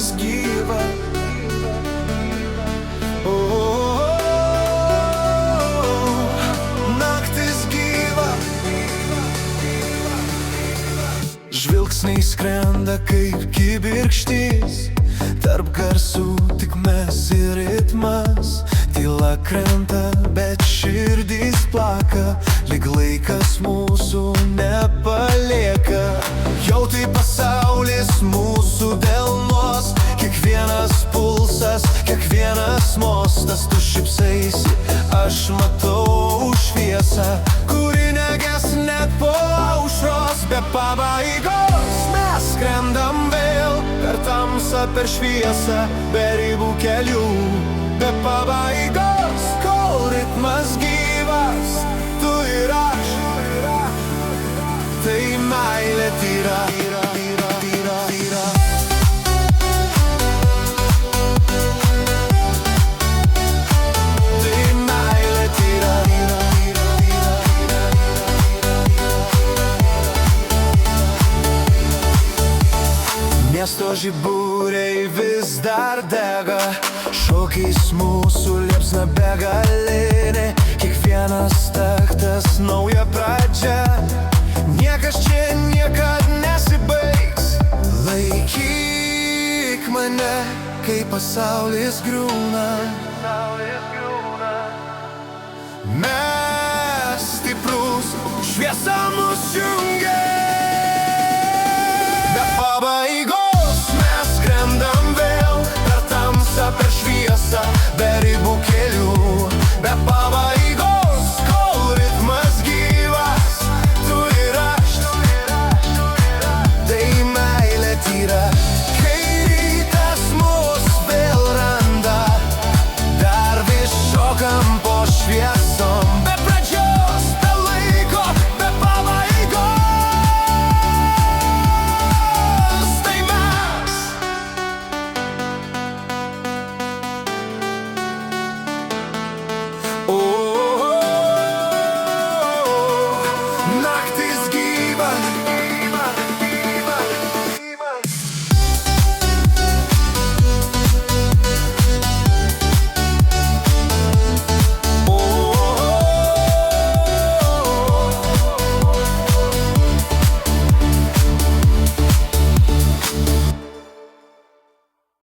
naktis gyva. Naktis gyva. Žvilgsniai skrenda kaip kibirkštys, tarp garsų tik mes ir ritmas. Tyla krenta, bet širdys plaka, lyg laikas mūsų nepalieka. Jau tai pasaulis mūsų delnuos, kiekvienas pulsas, kiekvienas mostas. Tu šypsaisi, aš matau šviesą, kuri neges net po aušros. Be pabaigos mes skrendam vėl, per tamsą, per šviesą, be ribų kelių. Be pabaigos, kol ritmas gyvas, tu ir aš. Tai meilė tyra. Tai meilė tyra. Miesto žiburiai vis dar dega, šokiais mūsų liepsna begalinė. Kiekvienas taktas nauja pradžia, niekas čia niekad nesibaigs. Laikyk mane, kai pasaulis griūna. Mes stiprus, šviesa mus jungia.